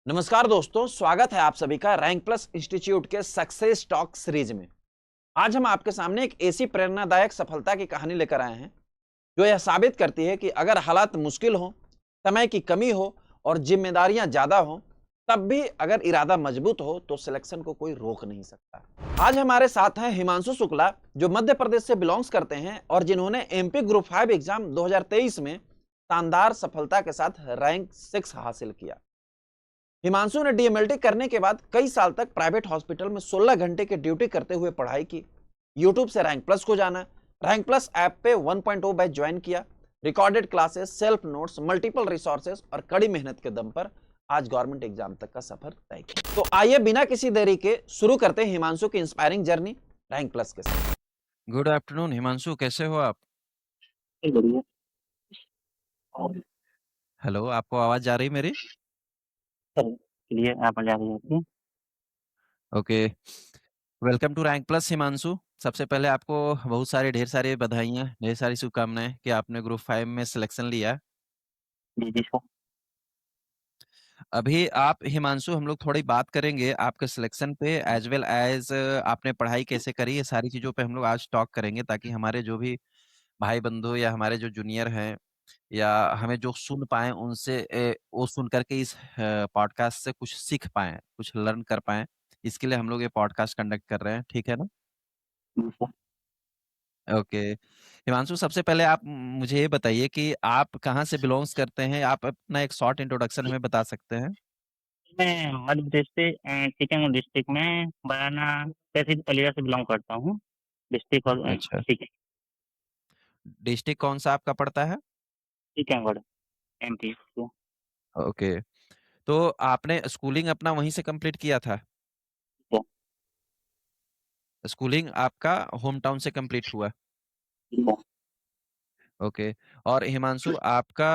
नमस्कार दोस्तों, स्वागत है आप सभी का रैंक प्लस इंस्टीट्यूट के सक्सेस टॉक सीरीज में। आज हम आपके सामने एक ऐसी प्रेरणादायक सफलता की कहानी लेकर आए हैं जो यह साबित करती है कि अगर हालात मुश्किल हो, समय की कमी हो और जिम्मेदारियां ज्यादा हो, तब भी अगर इरादा मजबूत हो तो सिलेक्शन को कोई रोक नहीं सकता। आज हमारे साथ हैं हिमांशु शुक्ला, जो मध्य प्रदेश से बिलोंग्स करते हैं और जिन्होंने एमपी ग्रुप 5 एग्जाम 2023 में शानदार सफलता के साथ रैंक 6 हासिल किया। हिमांशु ने डीएमएलटी करने के बाद कई साल तक प्राइवेट हॉस्पिटल में 16 घंटे की ड्यूटी करते हुए पढ़ाई की। यूट्यूब से रैंक प्लस को जाना, रैंक प्लस ऐप पे 1.0 बैच ज्वाइन किया, recorded classes, self notes, multiple resources और कड़ी मेहनत के दम पर आज गवर्नमेंट एग्जाम तक का सफर तय किया। तो आइए बिना किसी देरी के शुरू करते हैं हिमांशु की इंस्पायरिंग जर्नी रैंक प्लस के साथ। गुड आफ्टरनून हिमांशु, कैसे हो आप? बढ़िया। और हेलो, आपको आवाज़ जा रही मेरी? सर चलिए आप जा रही हैं। Okay. Welcome to rank plus Himanshu. सबसे पहले आपको ढेर सारी बधाइयाँ, ढेर सारी शुभकामनाएँ कि आपने ग्रुप 5 में सिलेक्शन लिया। जी, जी सर। अभी आप हिमांशु हम लोग थोड़ी बात करेंगे आपके सिलेक्शन पे एज़ वेल एज़ आपने पढ़ाई कैसे करी, ये सारी चीज़ों पे हम लोग आज टॉक करेंगे ताकि हमारे जो भी भाई-बंधु या हमारे जो जूनियर हैं या हमें जो सुन पाएँ उनसे वो सुन कर के इस पॉडकास्ट से कुछ सीख पाएँ, कुछ लर्न कर पाएँ। इसके लिए हम लोग ये पॉडकास्ट कंडक्ट कर रहे हैं, ठीक है ना? जी सर। ओके। हिमांशु सबसे पहले आप मुझे ये बताइए कि आप कहाँ से बिलॉन्ग्स करते हैं? आप अपना एक शॉर्ट इंट्रोडक्शन हमें बता सकते हैं? मैं मध्य प्रदेश से टीकमगढ़ डिस्ट्रिक्ट में बयाना तहसील अलीगढ़ से बिलॉन्ग करता हूँ। डिस्ट्रिक्ट और अच्छा। डिस्ट्रिक्ट कौन-सा आपका पड़ता है? टीकमगढ़ एमपी से। ओके। तो आपने स्कूलिंग अपना वहीं से कंप्लीट किया था? तो स्कूलिंग आपका होम टाउन से कंप्लीट हुआ? जी ओके। और हिमांशु आपका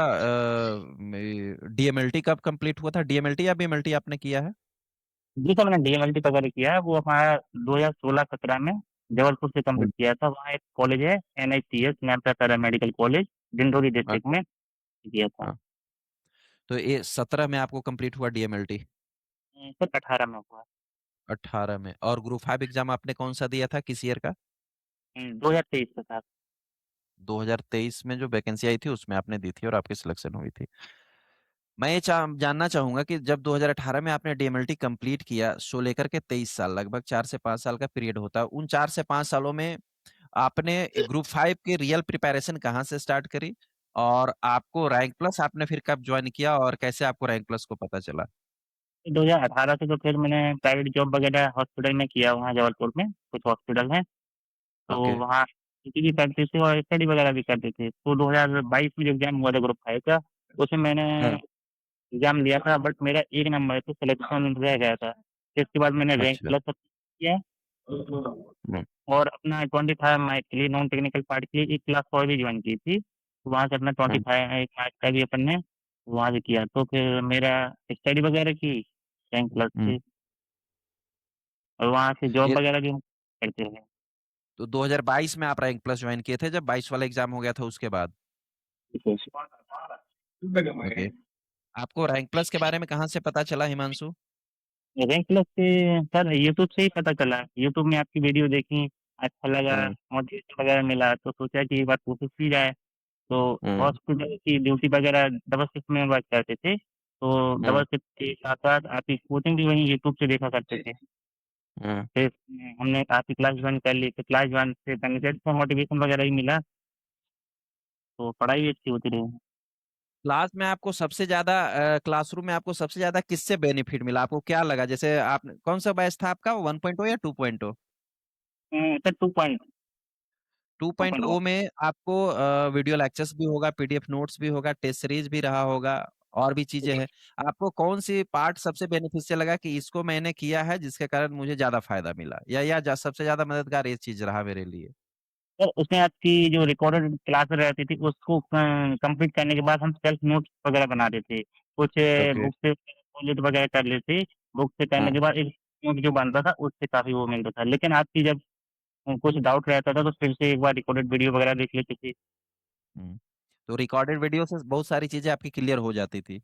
डीएमएलटी कब कंप्लीट हुआ था? डीएमएलटी या बीएमएलटी आपने किया है? जी सर, मैंने डीएमएलटी वगैरह किया है, वो हमारा 2016-17 में जबलपुर से हुँ। कंप्लीट किया था। वहाँ एक कॉलेज है एनआईसीएस नैपरा पैरा मेडिकल कॉलेज, डिंडोरी हाँ, डिस्ट्रिक्ट में किया था। हाँ। तो ये 17 में आपको कंप्लीट हुआ डीएमएलटी, सर 18 में हुआ। 18 में। और ग्रुप 5 एग्ज़ाम आपने कौन-सा दिया था, किस ईयर का? 2023 के साथ। 2023 में जो वैकेंसी आई थी उसमें आपने दी थी और आपकी सिलेक्शन हुई थी। मैं ये जानना चाहूँगा कि जब 2018 में आपने डीएमएलटी कंप्लीट किया, सो लेकर के 23 साल, लगभग 4 से 5 साल का पीरियड होता है। उन 4 से 5 सालों में आपने ग्रुप 5 की रियल प्रिपरेशन कहाँ से स्टार्ट करी? और आपको रैंक प्लस आपने फिर कब जॉइन किया और कैसे आपको रैंक प्लस को पता चला? 2018 से तो फिर मैंने प्राइवेट जॉब वगैरह हॉस्पिटल में किया, वहाँ जबलपुर में कुछ हॉस्पिटल हैं, तो ओके। वहाँ ड्यूटी भी करते थे और स्टडी वगैरह भी करते थे। तो 2022 में जो एग्ज़ाम हुआ था ग्रुप 5 का, उसमें मैंने हाँ। एग्ज़ाम दिया था, बट मेरा 1 नंबर से सिलेक्शन रह गया था। फिर इसके बाद मैंने रैंक अच्छा। प्लस किया हुँ। और अपना 25 मार्क्स के लिए नॉन टेक्निकल पार्ट के लिए एक क्लास और भी जॉइन की थी। तो वहाँ से अपना हुँ। 25 मार्क्स का भी अपन ने वहाँ से किया। तो फिर मेरा स्टडी वगैरह की, रैंक प्लस हुँ। थी और वहाँ से जॉब ये वगैरह भी हम करते हैं। तो 2022 में आप रैंक प्लस जॉइन किए थे जब 22 वाला एग्ज़ाम हो गया था उसके बाद? ओके। आपको रैंक प्लस के बारे में कहाँ से पता चला हिमांशु? रैंक प्लस से सर यूट्यूब से ही पता चला। यूट्यूब में आपकी वीडियो देखी, अच्छा लगा, हुँ। मोटिवेशन वगैरह मिला तो सोचा कि एक बार कोशिश की जाए। तो हुँ। हॉस्पिटल की ड्यूटी वगैरह डबल शिफ्ट में वर्क करते थे, तो हुँ। डबल शिफ्ट के साथ-साथ आपकी कोचिंग भी वहीं यूट्यूब से देखा करते थे। हुँ। फिर हमने आपकी क्लास जॉइन कर ली, तो क्लास जॉइन से करने से अच्छा मोटिवेशन वगैरह भी मिला, तो पढ़ाई भी अच्छी होती रही। क्लास में आपको सबसे ज़्यादा क्लासरूम में आपको सबसे ज़्यादा किससे बेनिफिट मिला? आपको क्या लगा? जैसे आपने कौन-सा बैच था आपका 1.0 या 2.0? सर 2.0 2.0 में आपको वीडियो लेक्चर्स भी होगा, पीडीएफ नोट्स भी होगा, टेस्ट सीरीज़ भी रहा होगा और भी चीज़ें हैं। आपको कौन-सी पार्ट सबसे बेनिफिशियल लगा कि इसको मैंने किया है जिसके कारण मुझे ज़्यादा फ़ायदा मिला? या सबसे ज़्यादा मददगार ये चीज़ रहा मेरे लिए? सर उसमें आपकी जो रिकॉर्डेड क्लास रहती थी उसको कंप्लीट करने के बाद हम सेल्फ नोट्स वगैरह बनाते थे। कुछ ओके। बुक से कॉलेज वगैरह कर लेते, बुक से करने हाँ। के बाद एक नोट जो बनता था उससे काफ़ी वो मिलता था। लेकिन आपकी जब कुछ डाउट रहता था तो फिर से एक बार रिकॉर्डेड वीडियो वगैरह देख लेते थे। हुँ। तो रिकॉर्डेड वीडियो से बहुत सारी चीज़ें आपकी क्लियर हो जाती थी।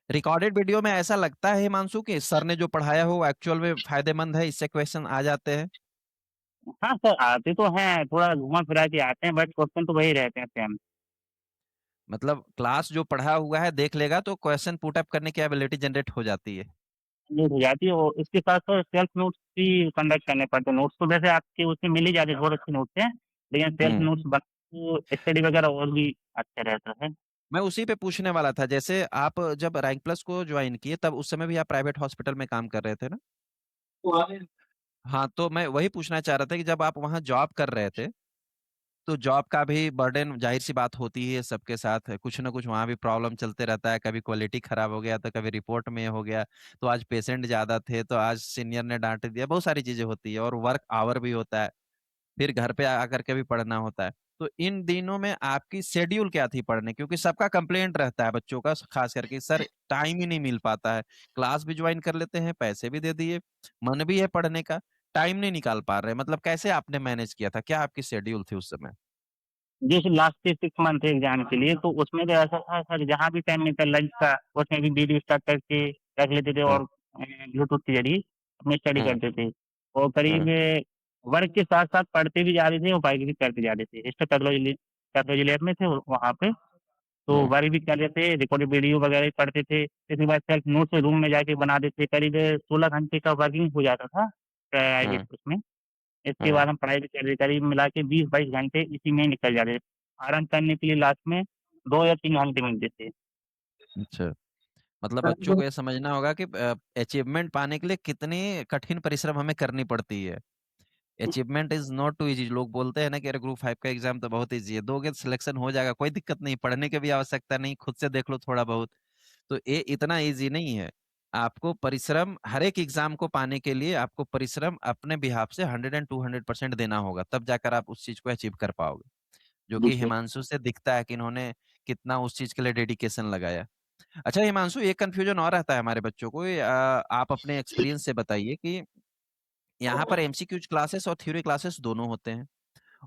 रिकॉर्डेड वीडियो में ऐसा लगता है हिमांशु कि सर ने जो पढ़ाया हो वो एक्चुअल में फ़ायदेमंद है, इससे क्वेश्चन आ जाते हैं? हाँ सर, आते तो हैं, थोड़ा घुमा-फिरा के आते हैं, बट क्वेश्चन तो वही रहते हैं सेम। मतलब क्लास जो पढ़ा हुआ है देख लेगा तो क्वेश्चन पुट अप करने की एबिलिटी जनरेट हो जाती है। लीड हो जाती है और इसके साथ-साथ सेल्फ नोट्स भी कंडक्ट करने पड़ते हैं। नोट्स तो वैसे आपके उसमें मिल ही जाते हैं, बहुत अच्छे नोट्स हैं, लेकिन सेल्फ हुँ। नोट्स बना तो स्टडी वगैरह और भी अच्छा रहता है। मैं उसी पे पूछने वाला था, जैसे आप जब रैंक प्लस को जॉइन किए तब उस समय भी आप प्राइवेट हॉस्पिटल में काम कर रहे थे ना? हाँ, तो मैं वही पूछना चाह रहा था कि जब आप वहाँ जॉब कर रहे थे, तो जॉब का भी बर्डन ज़ाहिर-सी बात होती है सबके साथ, कुछ न कुछ वहाँ भी प्रॉब्लम चलते रहता है, कभी क्वालिटी खराब हो गया, तो कभी रिपोर्ट में हो गया, तो आज पेशेंट ज़्यादा थे, तो आज सीनियर ने डाँट दिया, बहुत सारी चीज़ें होती है और वर्क आवर भी होता है। फिर घर पे आकर के भी पढ़ना होता है। तो इन दिनों में आपकी शेड्यूल क्या थी पढ़ने? क्योंकि सबका कंप्लेंट रहता है बच्चों का खास करके सर टाइम ही नहीं मिल पाता है। क्लास भी जॉइन कर लेते हैं, पैसे भी दे दिए, मन भी है पढ़ने का, टाइम नहीं निकाल पा रहे। मतलब कैसे आपने मैनेज किया था? क्या आपकी शेड्यूल थी उस समय? जैसे लास्ट के 6 मंथ थे एग्ज़ाम के लिए, तो उसमें तो ऐसा था सर, जहाँ भी टाइम मिलता लंच का, उसमें भी वीडियो स्टार्ट करके रख लेते थे हुँ, और ब्लूटूथ के ज़रिए अपनी स्टडी हुँ, करते थे। और करीब हुँ, वर्क के साथ-साथ पढ़ते भी जा रहे थे और पढ़ाई भी करते जा रहे थे। एक्स्ट्रा पैथोलॉजी लैब में थे वहाँ पे, तो हुँ, वर्क भी कर रहे थे, रिकॉर्डेड वीडियो वगैरह भी पढ़ते थे। इसके बाद सेल्फ नोट्स रूम में जाके बना देते थे। करीब 16 घंटे का वर्किंग हो जाता था प्राइवेट हुँ, उसमें। इसके हुँ। बाद हम पढ़ाई भी कर रहे, करीब मिला के 20-22 घंटे इसी में ही निकल जा रहे। आराम करने के लिए लास्ट में 2 या 3 घंटे मिलते थे। अच्छा, मतलब बच्चों को ये समझना होगा कि अचीवमेंट पाने के लिए कितनी कठिन परिश्रम हमें करनी पड़ती है। Achievement is not too easy लोग बोलते हैं ना कि अरे ग्रुप 5 का एग्ज़ाम तो बहुत ईज़ी है, दोगे तो सिलेक्शन हो जाएगा, कोई दिक्कत नहीं, पढ़ने की भी आवश्यकता नहीं, खुद से देख लो थोड़ा बहुत। तो ये इतना ईज़ी नहीं है। आपको परिश्रम हर एक एग्ज़ाम को पाने के लिए आपको परिश्रम अपने बिहाफ़ से 100 एंड 200% देना होगा, तब जाकर आप उस चीज़ को अचीव कर पाओगे। जो कि बिल्कुल। हिमांशु से दिखता है कि इन्होंने कितना उस चीज़ के लिए डेडिकेशन लगाया। अच्छा हिमांशु एक कन्फ्यूज़न और रहता है हमारे बच्चों को आप अपने एक्सपीरियंस से बताइए कि यहाँ पर एमसीक्यूज़ क्लासेस और थ्योरी क्लासेस दोनों होते हैं।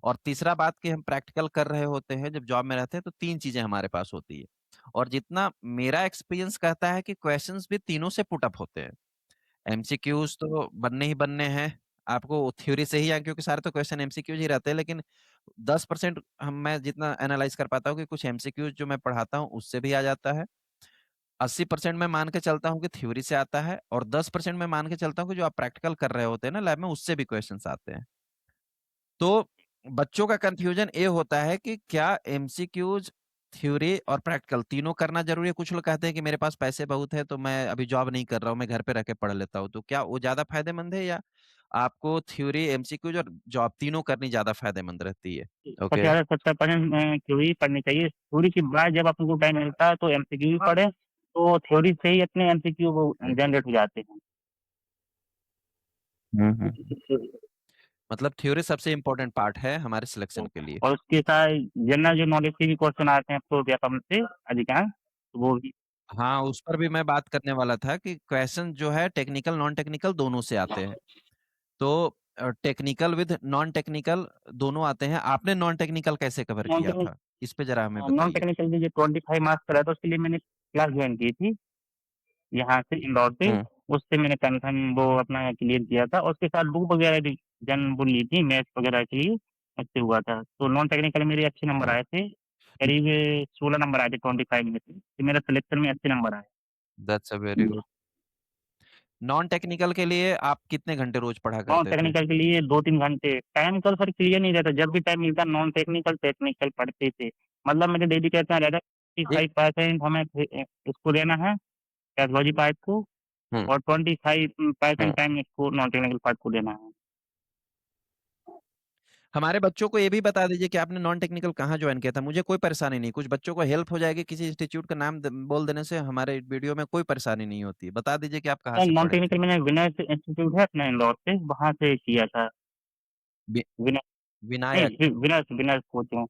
और तीसरा बात कि हम प्रैक्टिकल कर रहे होते हैं, जब जॉब में रहते हैं तो 3 चीज़ें हमारे पास होती है। और जितना मेरा एक्सपीरियंस कहता है कि क्वेश्चंस भी तीनों से पुट अप होते हैं। एमसीक्यूज़ तो बनने ही बनने हैं, आपको थ्योरी से ही क्योंकि सारे तो क्वेश्चन एमसीक्यूज़ ही रहते हैं, लेकिन 10% हम मैं जितना एनालाइज़ कर पाता हूँ कि कुछ एमसीक्यूज़ जो मैं पढ़ाता हूँ, उससे भी आ जाता है। 80% मैं मान के चलता हूँ कि थ्योरी से आता है और 10% मैं मान के चलता हूँ कि जो आप प्रैक्टिकल कर रहे होते हैं ना लैब में, उससे भी क्वेश्चन्स आते हैं। तो बच्चों का कन्फ्यूजन ये होता है कि क्या एमसीक्यूज़, थ्योरी और प्रैक्टिकल तीनों करना ज़रूरी है? कुछ लोग कहते हैं कि मेरे पास पैसे बहुत है तो मैं अभी जॉब नहीं कर रहा हूँ, मैं घर पे रह के पढ़ लेता हूँ। तो क्या वो ज़्यादा फ़ायदेमंद है या आपको थ्योरी, एमसीक्यूज़ और जॉब तीनों करनी ज़्यादा फ़ायदेमंद रहती है? ओके। 50-70% थ्योरी पढ़नी चाहिए। थ्योरी के बाद जब आपको टाइम मिलता है तो एमसीक्यू भी पढ़ें, तो थ्योरी से ही अपने एमसीक्यू वो हुँ, जनरेट हो जाते हैं। हुँ, हुँ। मतलब थ्योरी सबसे इम्पोर्टेंट पार्ट है हमारे सिलेक्शन के लिए। और उसके साथ जनरल जो नॉलेज के भी क्वेश्चन आते हैं आपको व्याकरण से अधिकांश, तो वो भी हाँ, उस पर भी मैं बात करने वाला था कि क्वेश्चन जो है टेक्निकल, नॉन टेक्निकल दोनों से आते हैं। तो टेक्निकल विद नॉन टेक्निकल दोनों आते हैं। आपने नॉन टेक्निकल कैसे कवर नॉन किया टेक्निकल था? इस पे ज़रा हमें नॉन बताइए। टेक्निकल के जो 25 मार्क्स का रहता है उसके लिए मैंने क्लास जॉइन की थी, यहाँ से इंदौर से। हुँ, उससे मैंने कन्फर्म वो अपना क्लियर किया था और उसके साथ बुक वगैरह भी वो ली थी मैथ्स वगैरह के लिए, उससे हुआ था। तो नॉन टेक्निकल मेरे अच्छे नंबर हाँ। आए थे, करीब 16 नंबर आए थे 25 में से। तो मेरा सिलेक्शन में अच्छे नंबर आए। That's a very good. Non technical के लिए आप कितने घंटे रोज़ पढ़ा नॉन करते थे? टेक्निकल के लिए 2-3 घंटे, टाइम का सर क्लियर नहीं रहता, जब भी टाइम मिलता नॉन टेक्निकल, टेक्निकल पढ़ते थे। मतलब मेरे डेडिकेशन रहता एक 55% हमें इसको देना है, पैथोलॉजी पार्ट को, हुँ, और 25% हुँ। टाइम इसको नॉन टेक्निकल पार्ट को देना है। हमारे बच्चों को ये भी बता दीजिए कि आपने नॉन टेक्निकल कहाँ जॉइन किया था? मुझे कोई परेशानी नहीं, कुछ बच्चों को हेल्प हो जाएगी किसी इंस्टीट्यूट का नाम बोल देने से हमारे वीडियो में कोई परेशानी नहीं होती। बता दीजिए कि आप कहाँ से नॉन पढ़े थे? टेक्निकल मैंने विनय इंस्टीट्यूट है अपना इंदौर से, वहाँ से किया था। वि विनय नहीं, Vinayak, winners winners coaching.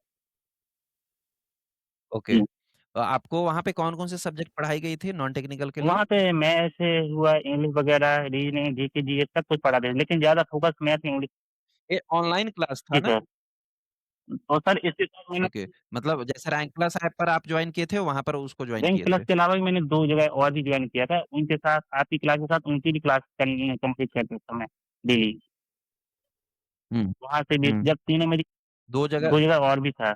Okay. जी। आपको वहाँ पे कौन-कौन से सब्जेक्ट पढ़ाई गई थी नॉन टेक्निकल के लिए? वहाँ पे मैथ्स हुआ, इंग्लिश वगैरह, रीजनिंग, जीके, जीएस सब कुछ पढ़ाते थे, लेकिन ज़्यादा फोकस मैथ, इंग्लिश ये ऑनलाइन क्लास था जी ना? सर। और सर इसके साथ मैंने ओके, मतलब जैसे रैंक प्लस ऐप पर आप ज्वाइन किए थे, वहां पर उसको ज्वाइन रैंक किए प्लस थे। के अलावा भी मैंने 2 जगह और भी जॉइन किया था। उनके साथ आपकी क्लास के साथ उनकी भी क्लास कंप्लीट करता था मैं डेली। हम्म। वहाँ से भी हम्म। जब तीनों मेरी दो जगह। 2 जगह और भी था।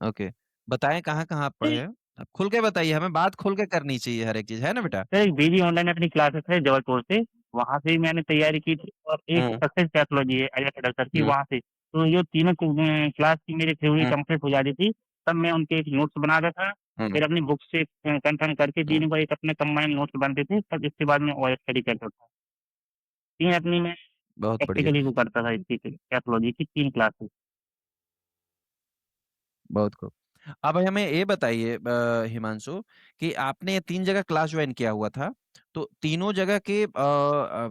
ओके, बताएं कहाँ कहाँ आप पढ़े हैं। आप खुल के बताइए, हमें बात खुल के करनी चाहिए, हर एक चीज है ना बेटा। सर एक बीजी ऑनलाइन अपनी क्लासेस है जबलपुर से, वहाँ से ही मैंने तैयारी की थी। और एक हम्म। सक्सेस पैथोलॉजी है अजय खड्डर सर की, हम्म। वहाँ से। तो ये तीनों क्लास की मेरी थ्योरी हम्म। कंप्लीट हो जाती थी, तब मैं उनके एक नोट्स बनाता था। हम्म। फिर अपनी बुक से कंफर्म करके हम्म। तीनों का एक अपने कंबाइंड नोट्स बनते थे, तब इसके बाद मैं और स्टडी करता था। तीन अपनी मैं बहुत बढ़िया। प्रैक्टिकली वो करता था इसकी पैथोलॉजी की 3 क्लासेस। बहुत खूब। अब हमें ये बताइए हिमांशु, कि आपने ये 3 जगह क्लास ज्वाइन किया हुआ था, तो तीनों जगह के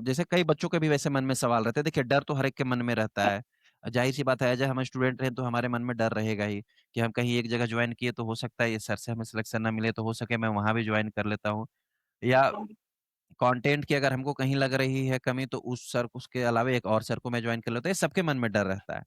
जैसे कई बच्चों के भी वैसे मन में सवाल रहते हैं। देखिए, डर तो हर एक के मन में रहता है। जाहिर सी बात है, जब हम स्टूडेंट हैं तो हमारे मन में डर रहेगा ही, कि हम कहीं एक जगह ज्वाइन किए तो हो सकता है ये सर से हमें सिलेक्शन ना मिले, तो हो सके मैं वहां भी ज्वाइन कर लेता हूँ। या कंटेंट की अगर हमको कहीं लग रही है कमी, तो उस सर उसके अलावा एक और सर को मैं ज्वाइन कर लेता हूँ। ये सबके मन में डर रहता है।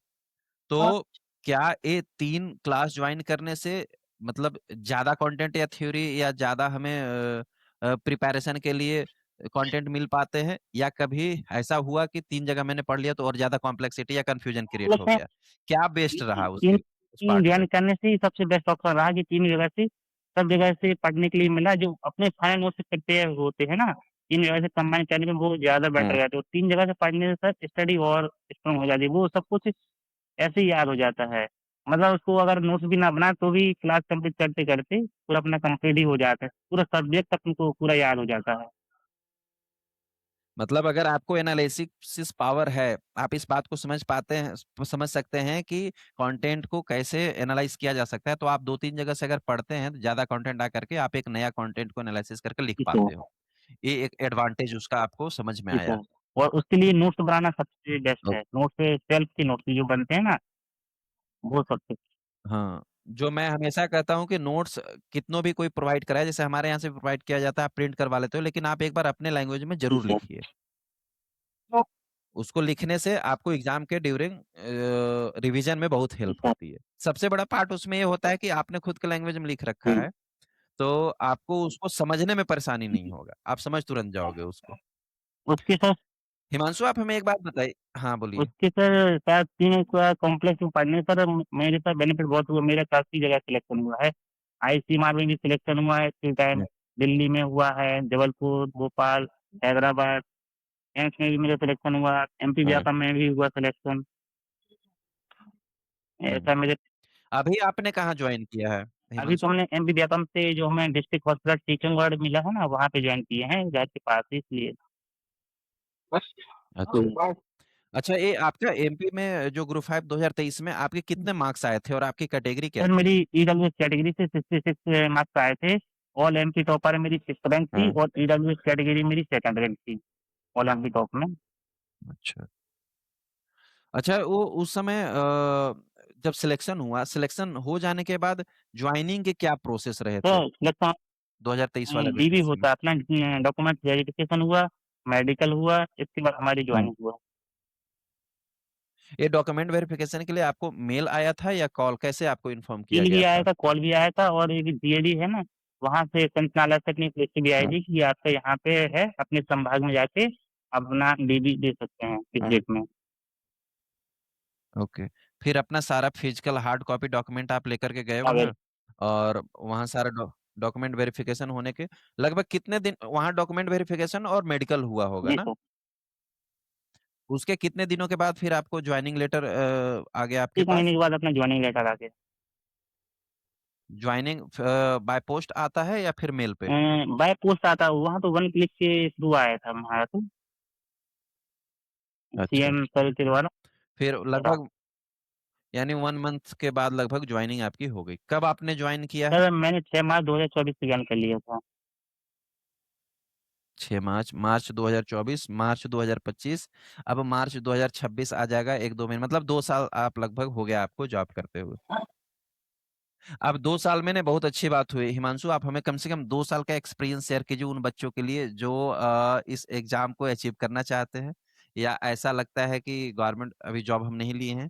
तो क्या ये 3 क्लास ज्वाइन करने से मतलब ज्यादा कंटेंट या थ्योरी या ज्यादा हमें प्रिपरेशन के लिए कंटेंट मिल पाते हैं, या कभी ऐसा हुआ कि 3 जगह मैंने पढ़ लिया तो और ज्यादा कॉम्प्लेक्सिटी या कंफ्यूजन क्रिएट हो लगता है गया? क्या बेस्ट रहा तीन उसके उस तीन पार्ट ज्वाइन पे? करने से ही सबसे बेस्ट ऑप्शन रहा कि 3 जगह से सब जगह से पढ़ने के लिए मिला। जो अपने फाइनल नोट से प्रिपेयर होते हैं ना, 3 जगह से कंबाइन करने में वो ज़्यादा बेटर हम्म। रहता है। 3 जगह से पढ़ने से सर स्टडी और स्ट्रांग हो जाती है। वो सब कुछ ऐसे ही याद हो जाता है। मतलब उसको अगर नोट्स भी ना बनाए तो भी क्लास कंप्लीट करते-करते पूरा अपना कंप्लीट ही हो जाता है। पूरा सब्जेक्ट अपने को पूरा याद हो जाता है। मतलब अगर आपको एनालिसिस पावर है, आप इस बात को समझ पाते हैं, समझ सकते हैं कि कंटेंट को कैसे एनालाइज किया जा सकता है, तो आप 2-3 जगह से अगर पढ़ते हैं, तो ज्यादा कंटेंट आ करके आप एक नया कंटेंट को एनालिसिस करके लिख जी पाते हो। सर। ये एक एडवांटेज उसका आपको समझ में जी आया। सर। और उसके लिए नोट्स बनाना सबसे बेस्ट ओ, है। नोट्स सेल्फ के नोट्स जो बनते हैं ना, वो सबसे हाँ, जो मैं हमेशा कहता हूँ कि नोट्स कितनों भी कोई प्रोवाइड कराए, जैसे हमारे यहाँ से प्रोवाइड किया जाता है, आप प्रिंट करवा लेते हो, लेकिन आप एक बार अपने लैंग्वेज में जी जरूर सर। लिखिए। उसको लिखने से आपको एग्जाम के ड्यूरिंग रिवीजन में बहुत जी हेल्प सर। होती है। सबसे बड़ा पार्ट उसमें ये होता है कि आपने खुद के लैंग्वेज में लिख रखा जी। है, तो आपको उसको समझने में परेशानी नहीं होगा, आप समझ तुरंत जाओगे उसको। उसके साथ हिमांशु, आप हमें एक बात बताइए। हाँ, बोलिए। उसके सर शायद 3 का कॉम्प्लेक्स में पढ़ने पर मेरे साथ बेनिफिट बहुत हुआ। मेरा काफ़ी जगह सिलेक्शन हुआ है। आईसीएमआर में भी सिलेक्शन हुआ है इसी टाइम, हम्म। दिल्ली में हुआ है, जबलपुर, भोपाल, हैदराबाद, एम्स में भी मेरा सिलेक्शन हुआ, एमपी हाँ। व्यापम में भी हुआ सिलेक्शन। हम्म। ऐसा मेरे अभी आपने कहाँ ज्वाइन किया है अभी तो हिमांशु? हमने एमपी व्यापम से जो हमें डिस्ट्रिक्ट हॉस्पिटल टीचिंग अवार्ड मिला है ना, वहाँ पे जॉइन किए हैं घर के पास ही इसलिए। अच्छा। अच्छा, ये आपका एमपी में जो ग्रुप 5 2023 में आपके कितने मार्क्स आए थे और आपकी कैटेगरी क्या सर थी? मेरी ईडब्ल्यूएस कैटेगरी से 66 मार्क्स आए थे। ऑल एमपी टॉपर मेरी 6th रैंक थी हाँ। और ईडब्ल्यूएस कैटेगरी मेरी 2nd रैंक थी ऑल एमपी टॉप में। अच्छा। अच्छा, वो उस समय जब सिलेक्शन हुआ, सिलेक्शन हो जाने के बाद ज्वाइनिंग के क्या प्रोसेस रहे तो थे सिलेक्शन 2023 वाला डीबी वैकेंसी में? होता अपना डॉक्यूमेंट वेरिफिकेशन हुआ, मेडिकल हुआ, इसके बाद हमारी हम्म। ज्वाइनिंग हुआ। ये डॉक्यूमेंट वेरिफिकेशन के लिए आपको मेल आया था या कॉल, कैसे आपको इन्फॉर्म किया ईमेल भी गया आया था? था, कॉल भी आया था और एक जीएडी है ना, वहाँ से संचालक से अपनी लिस्ट भी आई हाँ। थी कि आपका यहाँ पे है, अपने संभाग में जाके अपना डीबी दे सकते हैं इस हाँ। डेट में। ओके, फिर अपना सारा फिजिकल हार्ड कॉपी डॉक्यूमेंट आप लेकर के गए अगर वहाँ, और वहाँ सारा डॉक्यूमेंट वेरिफिकेशन होने के लगभग कितने दिन वहाँ डॉक्यूमेंट वेरिफिकेशन और मेडिकल हुआ होगा जी ना? सर। उसके कितने दिनों के बाद फिर आपको ज्वाइनिंग लेटर आ गया आपके 1 महीने पास? के बाद अपना ज्वाइनिंग लेटर आ गया। ज्वाइनिंग बाय पोस्ट आता है या फिर मेल पे? बाय पोस्ट आता, वहाँ तो 1 क्लिक के थ्रू आया था हमारा तो, अच्छा। सीएम सर के द्वारा। फिर लगभग यानी 1 मंथ के बाद लगभग ज्वाइनिंग आपकी हो गई। कब आपने ज्वाइन किया है? सर मैंने 6 मार्च 2024 से ज्वाइन कर लिया था। 6 मार्च, मार्च 2024, मार्च 2025, अब मार्च 2026 आ जाएगा 1-2 महीने, मतलब 2 साल आप लगभग हो गया आपको जॉब करते हुए। अब 2 साल में ने बहुत अच्छी बात हुई। हिमांशु, आप हमें कम से कम 2 साल का एक्सपीरियंस शेयर कीजिए उन बच्चों के लिए जो इस एग्जाम को अचीव करना चाहते हैं, या ऐसा लगता है कि गवर्नमेंट अभी जॉब हम नहीं लिए हैं,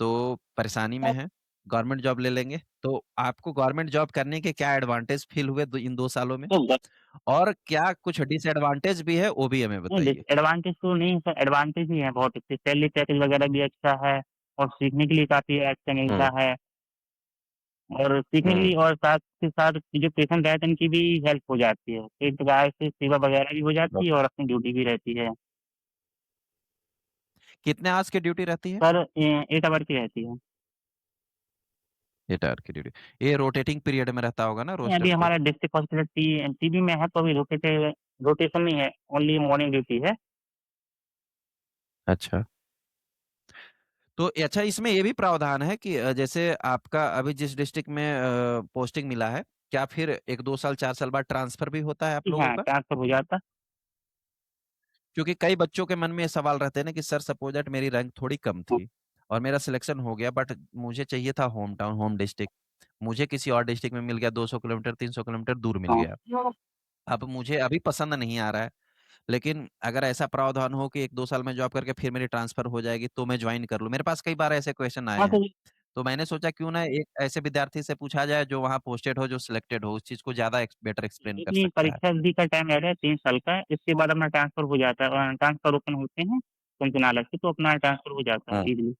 तो परेशानी में हैं, गवर्नमेंट जॉब ले लेंगे। तो आपको गवर्नमेंट जॉब करने के क्या एडवांटेज फ़ील हुए इन 2 सालों में? तो और क्या कुछ डिसएडवांटेज भी है, वो भी हमें नहीं, बताइए? डिसएडवांटेज तो नहीं है सर, एडवांटेज ही है बहुत अच्छे, सैलरी पैकेज वगैरह भी अच्छा है और सीखने के लिए काफ़ी अच्छा मिलता है और सीखने के लिए और साथ के साथ जो पेशेंट रहते हैं, उनकी भी हेल्प हो जाती है। एक प्रकार से सेवा वगैरह भी हो जाती है और अपनी ड्यूटी भी रहती है। कितने आवर्स की ड्यूटी रहती है? सर 8 आवर की रहती है। 8 आवर की ड्यूटी। ये रोटेटिंग पीरियड में रहता होगा ना नहीं, अभी रोस्टर पे? हमारा डिस्ट्रिक्ट हॉस्पिटल टीबी में है, तो अभी रोटेशन नहीं है, ओनली मॉर्निंग ड्यूटी है। अच्छा। तो अच्छा इसमें ये भी प्रावधान है कि जैसे आपका अभी जिस डिस्ट्रिक्ट में पोस्टिंग मिला है, क्या फिर 1-2 साल 4 साल बाद ट्रांसफर भी होता है आप जी लोगों हाँ, का? ट्रांसफ़र हो जाता। क्योंकि कई बच्चों के मन में ये सवाल रहते हैं ना कि सर सपोज दैट मेरी रैंक थोड़ी कम थी और मेरा सिलेक्शन हो गया बट मुझे चाहिए था होम टाउन, होम डिस्ट्रिक्ट। मुझे किसी और डिस्ट्रिक्ट में मिल गया 200 किलोमीटर, 300 किलोमीटर दूर मिल हाँ। गया। अब मुझे अभी पसंद नहीं आ रहा है, लेकिन अगर ऐसा प्रावधान हो कि 1-2 साल में जॉब करके फिर मेरी ट्रांसफर हो जाएगी तो मैं जॉइन कर लूँ। मेरे पास कई बार ऐसे क्वेश्चन आए हाँ, हैं। तो तो मैंने सोचा क्यों ना एक ऐसे विद्यार्थी से पूछा जाए जो वहाँ पोस्टेड हो, जो सिलेक्टेड हो, उस चीज़ को ज़्यादा बेटर एक्सप्लेन कर अपनी सकता है। परीक्षा अवधि का टाइम रह रहा है 3 साल का, इसके बाद अपना ट्रांसफ़र हो जाता है ट्रांसफ़र ओपन होते हैं संचालक से, तो अपना ट्रांसफ़र हो जाता है हाँ। ईज़िली।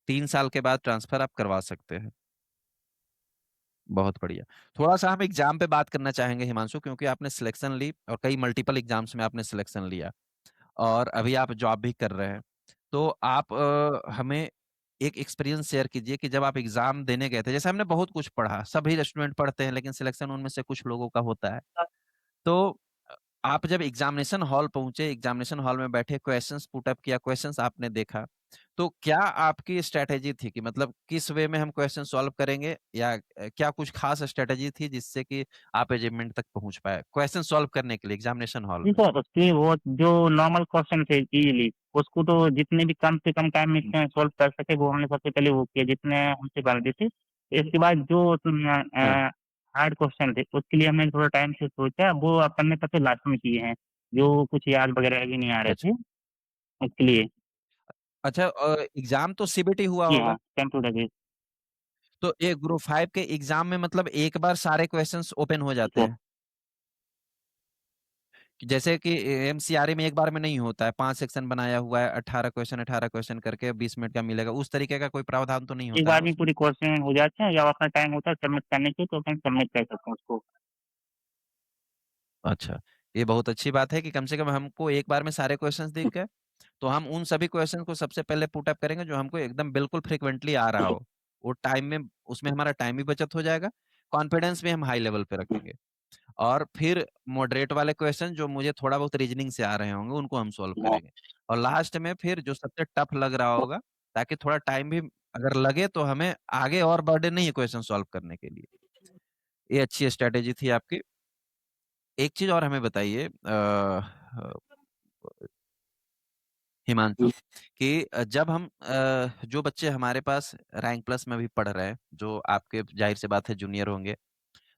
3 साल के बाद ट्रांसफर आप करवा सकते हैं। बहुत बढ़िया। थोड़ा-सा हम एग्ज़ाम पे बात करना चाहेंगे हिमांशु क्योंकि आपने सिलेक्शन ली और कई मल्टीपल एग्ज़ाम्स में आपने सिलेक्शन लिया और अभी आप जॉब भी कर रहे हैं। तो आप हमें एक एक्सपीरियंस शेयर कीजिए कि जब आप एग्ज़ाम देने गए थे, जैसे हमने बहुत कुछ पढ़ा, सभी स्टूडेंट पढ़ते हैं लेकिन सिलेक्शन उनमें से कुछ लोगों का होता है। तो आप जब एग्ज़ामिनेशन हॉल पहुँचे, एग्ज़ामिनेशन हॉल में बैठे, क्वेश्चन्स पुट अप किया, क्वेश्चन्स आपने देखा, तो क्या आपकी स्ट्रैटेजी थी कि मतलब किस वे में हम क्वेश्चन सॉल्व करेंगे या क्या कुछ खास स्ट्रैटेजी थी जिससे कि आप अचीवमेंट तक पहुँच पाए? क्वेश्चन सॉल्व करने के लिए एग्ज़ामिनेशन हॉल नहीं में? सर, उसके वो जो नॉर्मल क्वेश्चन थे ईज़िली, उसको तो जितने भी कम से कम टाइम में सॉल्व कर सके, वो हमने सबसे पहले वो किया, जितने हमसे बनते थे। इसके बाद जो हाँ। हार्ड क्वेश्चन थे, उसके लिए हमने थोड़ा टाइम से सोचा, वो अपन ने सबसे लास्ट में किए हैं, जो कुछ याद वगैरह भी नहीं आ रहे अच्छा। थे, उसके लिए। अच्छा एग्ज़ाम तो सीबीटी हुआ जी हाँ, होगा? Computer based. तो ये ग्रुप 5 के एग्ज़ाम में मतलब एक बार सारे क्वेश्चन्स ओपन हो जी जाते सर। हैं? कि जैसे कि एमसीआरए में एक बार में नहीं होता है, 5 सेक्शन बनाया हुआ है, 18 क्वेश्चन करके 20 मिनट का मिलेगा, उस तरीके का कोई प्रावधान तो नहीं एक होता है बार ना में उसमें? पूरी क्वेश्चन हो जाते हैं, जब अपना टाइम होता है सबमिट करने के, तो अपन सबमिट कर सकते हैं उसको। अच्छा, ये बहुत अच्छी बात है कि कम से कम हमको एक बार में सारे क्वेश्चंस दिख गए, तो हम उन सभी क्वेश्चन को सबसे पहले पुट अप करेंगे जो हमको एकदम बिल्कुल फ्रीक्वेंटली आ रहा हो। वो टाइम में उसमें हमारा टाइम भी बचत हो जाएगा, कॉन्फिडेंस भी हम हाई लेवल पे रखेंगे और फिर मॉडरेट वाले क्वेश्चन जो मुझे थोड़ा बहुत रीजनिंग से आ रहे होंगे, उनको हम सॉल्व करेंगे और लास्ट में फिर जो सबसे टफ लग रहा होगा, ताकि थोड़ा टाइम भी अगर लगे तो हमें आगे और बर्डन नहीं है क्वेश्चन सॉल्व करने के लिए। ये अच्छी स्ट्रैटेजी थी आपकी। एक चीज़ और हमें बताइए हिमांशु कि जब हम जो बच्चे हमारे पास रैंक प्लस में भी पढ़ रहे हैं, जो आपके ज़ाहिर-सी बात है जूनियर होंगे,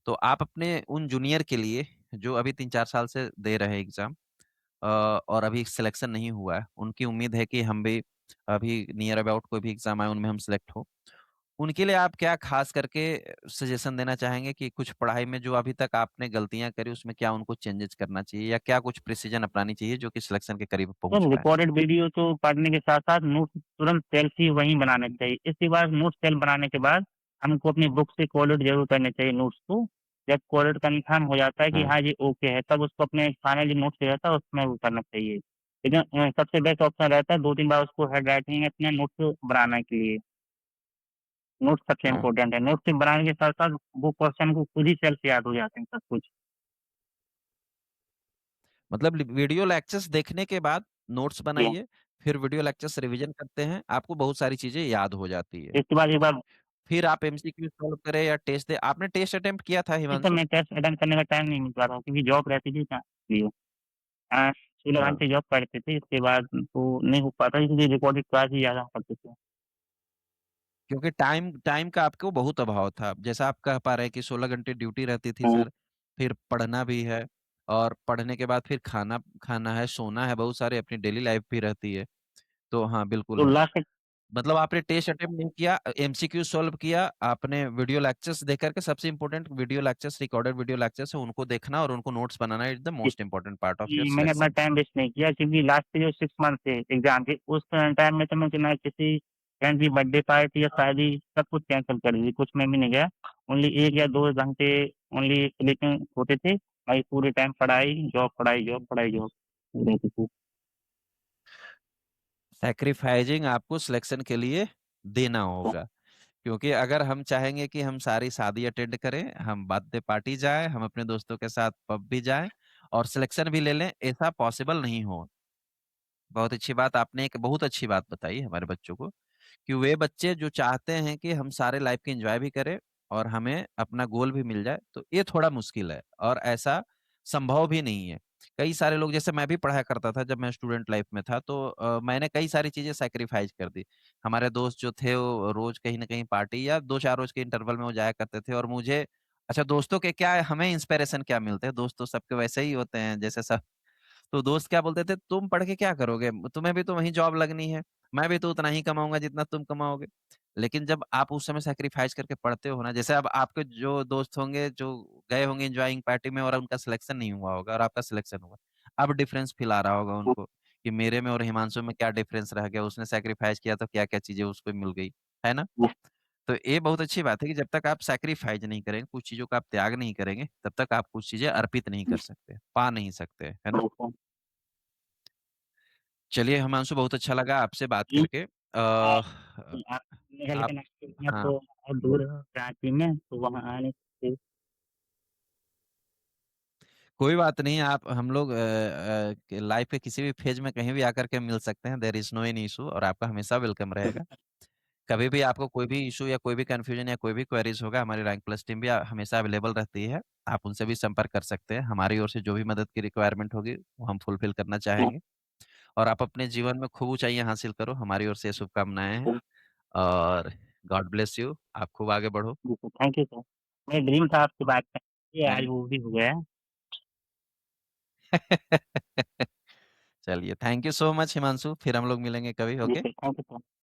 तो आप अपने उन जूनियर के लिए जो अभी 3-4 साल से दे रहे हैं एग्ज़ाम और अभी सिलेक्शन नहीं हुआ है, उनकी उम्मीद है कि हम भी अभी नियर अबाउट कोई भी एग्ज़ाम आए उनमें हम सिलेक्ट हो। उनके लिए आप क्या ख़ास करके सजेशन देना चाहेंगे कि कुछ पढ़ाई में जो अभी तक आपने गलतियाँ करी उसमें क्या उनको चेंजेज़ करना चाहिए या क्या कुछ प्रिसिजन अपनानी चाहिए जो कि सिलेक्शन के करीब सर पहुँच पाएँ? रिकॉर्डेड वीडियो तो पढ़ने के साथ-साथ नोट्स तुरंत सेल्फ ही वहीं बनाने चाहिए। इसके बाद नोट्स सेल्फ बनाने के बाद हमको अपनी बुक से कोलैट ज़रूर करने चाहिए नोट्स को। जब कोलैट कन्फर्म हो जाता है कि हाँ। हाँ, ये ओके है, तब उसको अपने फाइनल जो नोट्स रहता है उसमें वो करना चाहिए। लेकिन सबसे बेस्ट ऑप्शन रहता है 2-3 बार उसको हेड राइटिंग में अपने नोट्स बनाने के लिए। नोट्स सबसे हाँ। इम्पोर्टेंट है। नोट्स बनाने के साथ-साथ वो क्वेश्चन को खुद ही सेल्फ याद हो जाते हैं सब कुछ। मतलब वीडियो लेक्चर्स देखने के बाद नोट्स जी। बनाइए, फिर वीडियो लेक्चर्स रिवीजन करते हैं, आपको बहुत सारी चीज़ें याद हो जाती है। इसके बाद एक बार फिर आप एमसीक्यू सॉल्व करें या टेस्ट दें आपने टेस्ट अटेम्प्ट किया था नहीं सर, हिमांशु? मैं टेस्ट अटेम्प्ट करने का टाइम नहीं मिल पा रहा क्योंकि जॉब रहती थी ना इसलिए। 16 हाँ। घंटे जॉब करते थे, इसके बाद तो नहीं हो पाता इसलिए रिकॉर्डेड क्लास ही ज़्यादा करते थे। क्योंकि टाइम टाइम का आपको बहुत अभाव था। जैसा आप कह पा रहे हैं कि 16 घंटे ड्यूटी रहती थी हुँ। सर, फिर पढ़ना भी है और पढ़ने के बाद फिर खाना खाना है, सोना है, बहुत सारी अपनी डेली लाइफ़ भी रहती है। तो हाँ, बिल्कुल तो है। मतलब आपने टेस्ट अटेम्प्ट नहीं किया, एमसीक्यू सॉल्व किया, आपने वीडियो लेक्चर्स देख करके, सबसे important video lectures, recorded video lectures है उनको देखना और उनको notes banana is the most important part of your मैंने अपना सिलेक्शन। टाइम वेस्ट नहीं किया, क्योंकि लास्ट के जो 6 मंथ थे एग्जाम के, उस टाइम में तो मैं ना किसी फ्रेंड की बर्थडे पार्टी या शादी, सब कुछ कैंसिल कर दी, कुछ में भी नहीं गया। ओनली 1 या 2 घंटे ओनली लेकिन होते थे, बाकी पूरे टाइम पढ़ाई, जॉब, पढ़ाई, जॉब, पढ़ाई, जॉब रहती थी। सैक्रिफाइजिंग आपको सिलेक्शन के लिए देना होगा, क्योंकि अगर हम चाहेंगे कि हम सारी शादी अटेंड करें, हम बर्थडे पार्टी जाएं, हम अपने दोस्तों के साथ पब भी जाएं और सिलेक्शन भी ले लें, ऐसा पॉसिबल नहीं हो। बहुत अच्छी बात आपने, एक बहुत अच्छी बात बताई हमारे बच्चों को, कि वे बच्चे जो चाहते हैं कि हम सारे लाइफ की एंजॉय भी करें और हमें अपना गोल भी मिल जाए, तो ये थोड़ा मुश्किल है और ऐसा संभव भी नहीं है। कई सारे लोग, जैसे मैं भी पढ़ाया करता था जब मैं स्टूडेंट लाइफ में था, तो मैंने कई सारी चीजें सैक्रिफाइस कर दी। हमारे दोस्त जो थे वो रोज कहीं ना कहीं पार्टी या 2-4 रोज के इंटरवल में वो जाया करते थे, और मुझे, अच्छा दोस्तों के क्या, हमें इंस्पिरेशन क्या मिलते हैं, दोस्त तो सबके वैसे ही होते हैं जैसे सब। तो दोस्त क्या बोलते थे, तुम पढ़ के क्या करोगे, तुम्हें भी तो वहीं जॉब लगनी है, मैं भी तो उतना ही कमाऊंगा जितना तुम कमाओगे। लेकिन जब आप उस समय सैक्रिफाइस करके पढ़ते हो ना, जैसे अब आपके जो दोस्त होंगे जो गए होंगे एंजॉयिंग पार्टी में और उनका सिलेक्शन नहीं हुआ होगा और आपका सिलेक्शन हुआ, अब डिफरेंस फील आ रहा होगा उनको कि मेरे में और हिमांशु में क्या डिफरेंस रह गया, उसने सैक्रिफाइस किया तो क्या क्या चीजें उसको मिल गई, है ना। तो ये बहुत अच्छी बात है कि जब तक आप सैक्रिफाइस नहीं करेंगे, कुछ चीजों का आप त्याग नहीं करेंगे, तब तक आप कुछ चीजें अर्पित नहीं कर सकते, पा नहीं सकते, है ना। चलिए हिमांशु, बहुत अच्छा लगा आपसे बात जी, करके। आप, आप, लेकिन आपके यहाँ हाँ, तो बहुत दूर है रांची में, तो वहाँ आने से। कोई बात नहीं, आप, हम लोग लाइफ के किसी भी फेज में कहीं भी आकर के मिल सकते हैं, there is no any issue, और आपका हमेशा वेलकम रहेगा। कभी भी आपको कोई भी इशू या कोई भी कंफ्यूजन या कोई भी क्वेरीज होगा, हमारी रैंक प्लस टीम भी हमेशा अवेलेबल रहती है, आप उनसे भी संपर्क कर सकते हैं। हमारी ओर से जो भी मदद की रिक्वायरमेंट होगी वो हम फुलफिल करना चाहेंगे। और आप अपने जीवन में खूब ऊंचाइयां हासिल करो, हमारी ओर से शुभकामनाएं हैं। और गॉड ब्लेस यू, आप खूब आगे बढ़ो। जी सर, थैंक यू सर। मेरा ड्रीम था आपसे बात करना, ये आज थैंक वो भी हो गया है। चलिए, thank you so much Himanshu, फिर हम लोग मिलेंगे कभी, जी okay. Sir, thank you sir.